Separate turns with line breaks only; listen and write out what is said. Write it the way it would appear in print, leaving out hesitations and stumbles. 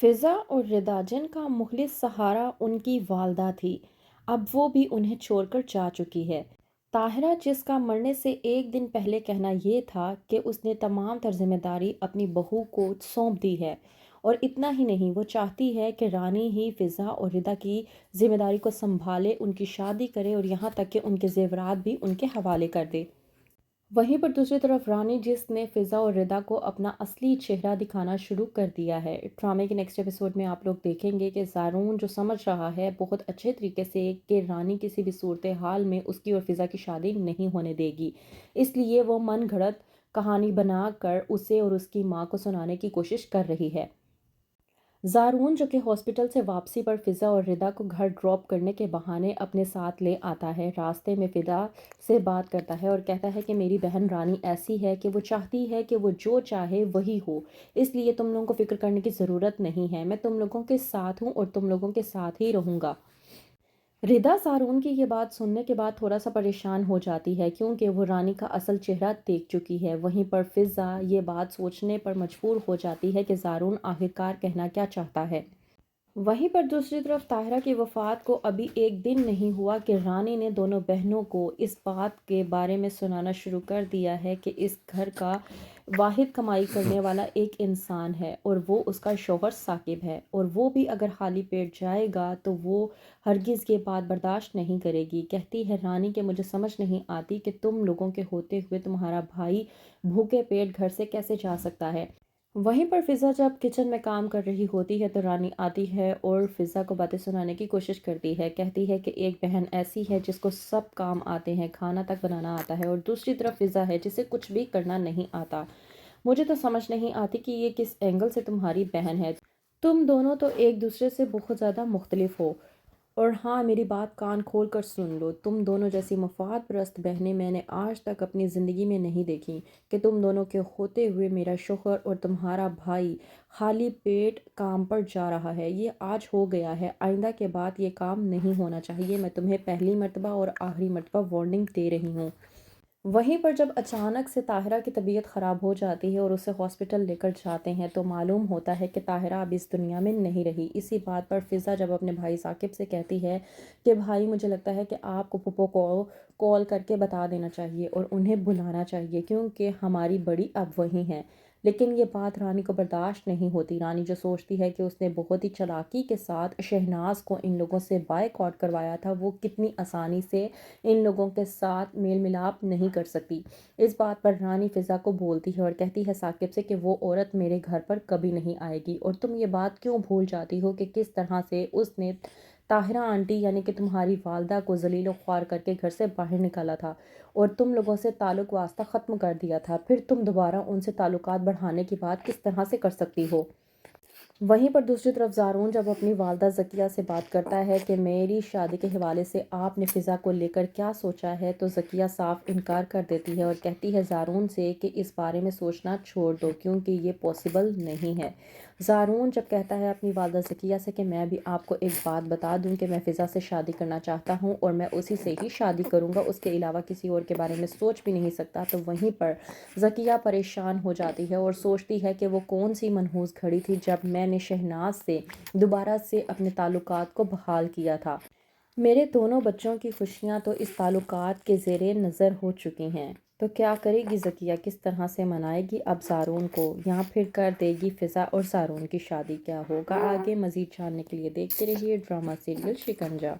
फ़िज़ा और रिदा जिनका मुख़लिस सहारा उनकी वालदा थी, अब वो भी उन्हें छोड़कर जा चुकी है। ताहिरा जिसका मरने से एक दिन पहले कहना ये था कि उसने तमाम तर ज़िम्मेदारी अपनी बहू को सौंप दी है, और इतना ही नहीं, वो चाहती है कि रानी ही फ़िज़ा और रिदा की ज़िम्मेदारी को सँभाले, उनकी शादी करे और यहाँ तक कि उनके ज़ेवरात भी उनके हवाले कर दे। वहीं पर दूसरी तरफ रानी जिसने फ़िज़ा और रिदा को अपना असली चेहरा दिखाना शुरू कर दिया है। ड्रामे के नेक्स्ट एपिसोड में आप लोग देखेंगे कि ज़ारून जो समझ रहा है बहुत अच्छे तरीके से कि रानी किसी भी सूरत हाल में उसकी और फ़िज़ा की शादी नहीं होने देगी, इसलिए वो मन घड़त कहानी बनाकर उसे और उसकी माँ को सुनाने की कोशिश कर रही है। ज़ारून जो कि हॉस्पिटल से वापसी पर फ़िज़ा और रिदा को घर ड्रॉप करने के बहाने अपने साथ ले आता है। रास्ते में फ़िदा से बात करता है और कहता है कि मेरी बहन रानी ऐसी है कि वो चाहती है कि वो जो चाहे वही हो, इसलिए तुम लोगों को फ़िक्र करने की ज़रूरत नहीं है, मैं तुम लोगों के साथ हूँ और तुम लोगों के साथ ही रहूँगा। रिदा सारून की ये बात सुनने के बाद थोड़ा सा परेशान हो जाती है क्योंकि वो रानी का असल चेहरा देख चुकी है। वहीं पर फ़िज़ा ये बात सोचने पर मजबूर हो जाती है कि ज़ारून आखिरकार कहना क्या चाहता है। वहीं पर दूसरी तरफ ताहिरा की वफ़ात को अभी एक दिन नहीं हुआ कि रानी ने दोनों बहनों को इस बात के बारे में सुनाना शुरू कर दिया है कि इस घर का वाहिद कमाई करने वाला एक इंसान है और वो उसका शौहर साकिब है, और वो भी अगर खाली पेट जाएगा तो वो हरगिज़ ये बात बर्दाश्त नहीं करेगी। कहती है रानी कि मुझे समझ नहीं आती कि तुम लोगों के होते हुए तुम्हारा भाई भूखे पेट घर से कैसे जा सकता है। वहीं पर फ़िज़ा जब किचन में काम कर रही होती है तो रानी आती है और फ़िज़ा को बातें सुनाने की कोशिश करती है। कहती है कि एक बहन ऐसी है जिसको सब काम आते हैं, खाना तक बनाना आता है, और दूसरी तरफ फ़िज़ा है जिसे कुछ भी करना नहीं आता। मुझे तो समझ नहीं आती कि ये किस एंगल से तुम्हारी बहन है। तुम दोनों तो एक दूसरे से बहुत ज़्यादा मुख्तलिफ हो। और हाँ, मेरी बात कान खोल कर सुन लो, तुम दोनों जैसी मफाद परस्त बहनें मैंने आज तक अपनी ज़िंदगी में नहीं देखी कि तुम दोनों के होते हुए मेरा शौहर और तुम्हारा भाई खाली पेट काम पर जा रहा है। ये आज हो गया है, आइंदा के बाद ये काम नहीं होना चाहिए। मैं तुम्हें पहली मर्तबा और आखिरी मर्तबा वार्निंग दे रही हूँ। वहीं पर जब अचानक से ताहिरा की तबीयत ख़राब हो जाती है और उसे हॉस्पिटल लेकर जाते हैं तो मालूम होता है कि ताहिरा अब इस दुनिया में नहीं रही। इसी बात पर फ़िज़ा जब अपने भाई साकिब से कहती है कि भाई मुझे लगता है कि आपको पुप्पो को कॉल करके बता देना चाहिए और उन्हें बुलाना चाहिए क्योंकि हमारी बड़ी अब वही हैं। लेकिन ये बात रानी को बर्दाश्त नहीं होती। रानी जो सोचती है कि उसने बहुत ही चालाकी के साथ शहनाज को इन लोगों से बायकॉट करवाया था, वो कितनी आसानी से इन लोगों के साथ मेल मिलाप नहीं कर सकती। इस बात पर रानी फ़िज़ा को बोलती है और कहती है साकिब से कि वो औरत मेरे घर पर कभी नहीं आएगी, और तुम ये बात क्यों भूल जाती हो कि किस तरह से उसने ताहिरा आंटी यानी कि तुम्हारी वालदा को ज़लील ख्वार करके घर से बाहर निकाला था और तुम लोगों से ताल्लुक़ वास्ता ख़त्म कर दिया था। फिर तुम दोबारा उनसे ताल्लुकात बढ़ाने की बात किस तरह से कर सकती हो। वहीं पर दूसरी तरफ ज़ारून जब अपनी वालदा ज़किया से बात करता है कि मेरी शादी के हवाले से आपने फ़िज़ा को लेकर क्या सोचा है, तो ज़किया साफ इनकार कर देती है और कहती है ज़ारून से कि इस बारे में सोचना छोड़ दो क्योंकि ये पॉसिबल नहीं है। ज़ारून जब कहता है अपनी वालदा ज़किया से कि मैं भी आपको एक बात बता दूं कि मैं फ़िज़ा से शादी करना चाहता हूं और मैं उसी से ही शादी करूंगा, उसके अलावा किसी और के बारे में सोच भी नहीं सकता, तो वहीं पर ज़किया परेशान हो जाती है और सोचती है कि वो कौन सी मनहूस घड़ी थी जब मैंने शहनाज से दोबारा से अपने ताल्लुकात को बहाल किया था। मेरे दोनों बच्चों की खुशियां तो इस ताल्लुकात के ज़ेरे नज़र हो चुकी हैं। तो क्या करेगी ज़किया, किस तरह से मनाएगी अब ज़ारून को, या फिर कर देगी फ़िज़ा और ज़ारून की शादी? क्या होगा आगे, मज़ीद जानने के लिए देखते रहिए ड्रामा सीरियल शिकंजा।